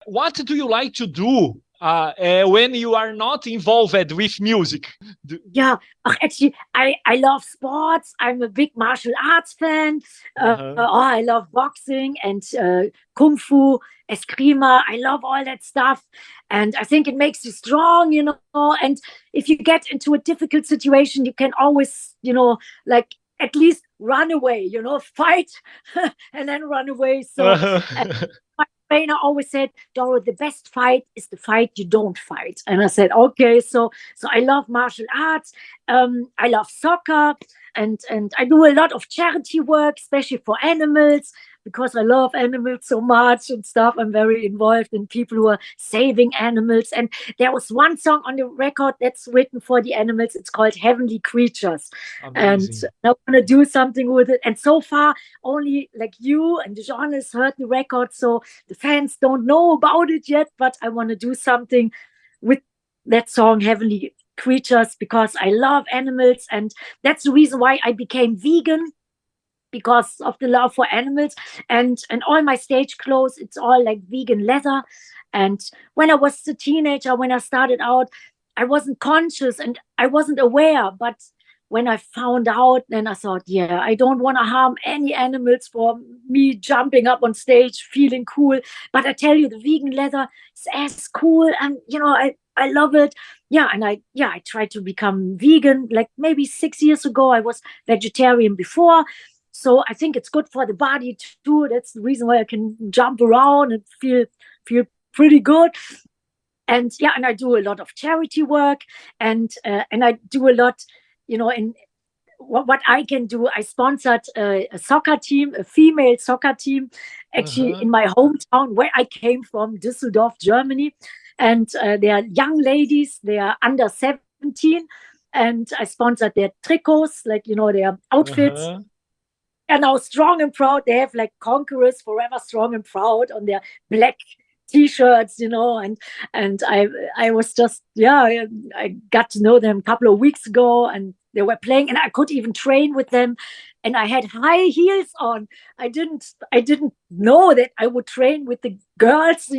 What do you like to do when you are not involved with music? Yeah, actually, I love sports. I'm a big martial arts fan. Uh-huh. I love boxing and kung fu, eskrima. I love all that stuff, and I think it makes you strong, And if you get into a difficult situation, you can always, like at least run away, fight and then run away. So. Uh-huh. My trainer always said, Doro, the best fight is the fight you don't fight. And I said, okay, so I love martial arts. I love soccer, and I do a lot of charity work, especially for animals, because I love animals so much and stuff. I'm very involved in people who are saving animals. And there was one song on the record that's written for the animals. It's called Heavenly Creatures. And Amazing. I want to do something with it. And so far, only like you and Jean has heard the record. So the fans don't know about it yet, but I want to do something with that song, Heavenly Creatures, because I love animals. And that's the reason why I became vegan, because of the love for animals. And all my stage clothes, it's all like vegan leather. And when I was a teenager, when I started out, I wasn't conscious and I wasn't aware. But when I found out, then I thought, yeah, I don't want to harm any animals for me jumping up on stage feeling cool. But I tell you, the vegan leather is as cool, and I love it. Yeah, and I tried to become vegan like maybe 6 years ago. I was vegetarian before, so I think it's good for the body too. That's the reason why I can jump around and feel pretty good. And yeah, and I do a lot of charity work, and I do a lot, in what I can do. I sponsored a soccer team, a female soccer team, actually Uh-huh. in my hometown where I came from, Düsseldorf, Germany. And they are young ladies, they are under 17. And I sponsored their tricots, like, their outfits. Uh-huh. And now strong and proud, they have like conquerors forever strong and proud on their black t-shirts, and I was just, yeah, I got to know them a couple of weeks ago, and they were playing, and I could even train with them, and I had high heels on. I didn't know that I would train with the girls,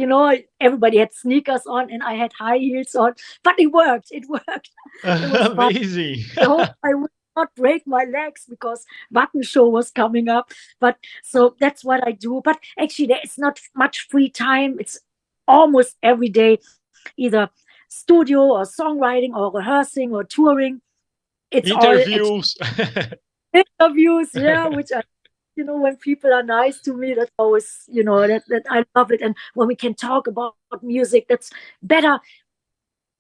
everybody had sneakers on and I had high heels on, but it worked. It was fun. Amazing. I hope I would not break my legs because Button Show was coming up. But so that's what I do. But actually, there is not much free time. It's almost every day, either studio or songwriting or rehearsing or touring. It's all Interviews. interviews, yeah, which I, when people are nice to me, that's always, that I love it. And when we can talk about music, that's better.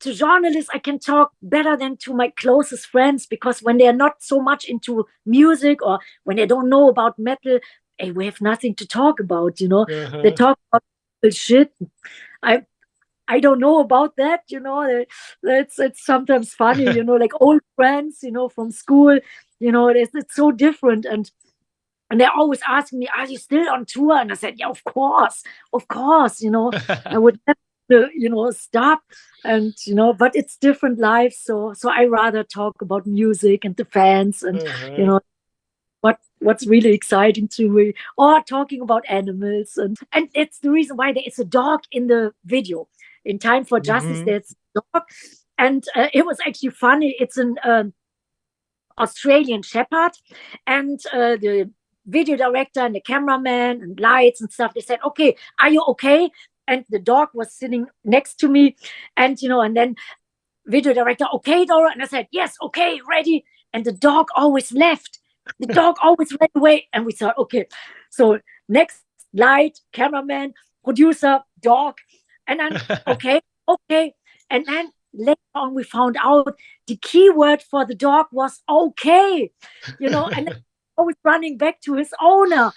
To journalists, I can talk better than to my closest friends, because when they're not so much into music, or when they don't know about metal, hey, we have nothing to talk about. They Uh-huh. talk about shit. I I don't know about that. It's sometimes funny. Like old friends. From school. It's so different, and they're always asking me, "Are you still on tour?" And I said, "Yeah, of course, of course." I would never, stop, and but it's different lives. So I rather talk about music and the fans, and you Uh-huh. know what's really exciting to me, or talking about animals, and it's the reason why there is a dog in the video. In Time for Justice, Mhm. there's a dog, and it was actually funny. It's an Australian Shepherd, and the video director and the cameraman and lights and stuff, they said, "Okay, are you okay?" And the dog was sitting next to me, and then video director, "Okay, Dora?" And I said, "Yes, okay, ready." And the dog always left. The dog always ran away, and we thought, okay, so next light, cameraman, producer, dog, and then okay, okay, and then later on we found out the keyword for the dog was okay, and then always running back to his owner.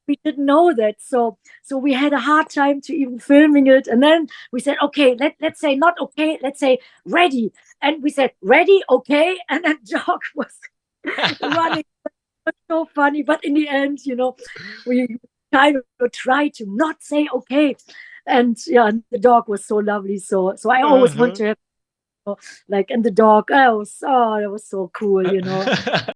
We didn't know that, so we had a hard time to even filming it. And then we said, okay, let's say not okay, let's say ready. And we said ready, okay, and then dog was running. So funny, but in the end, we kind of tried to not say okay. And yeah, and the dog was so lovely, so I always want Uh-huh. to have, like, and the dog, that was so cool.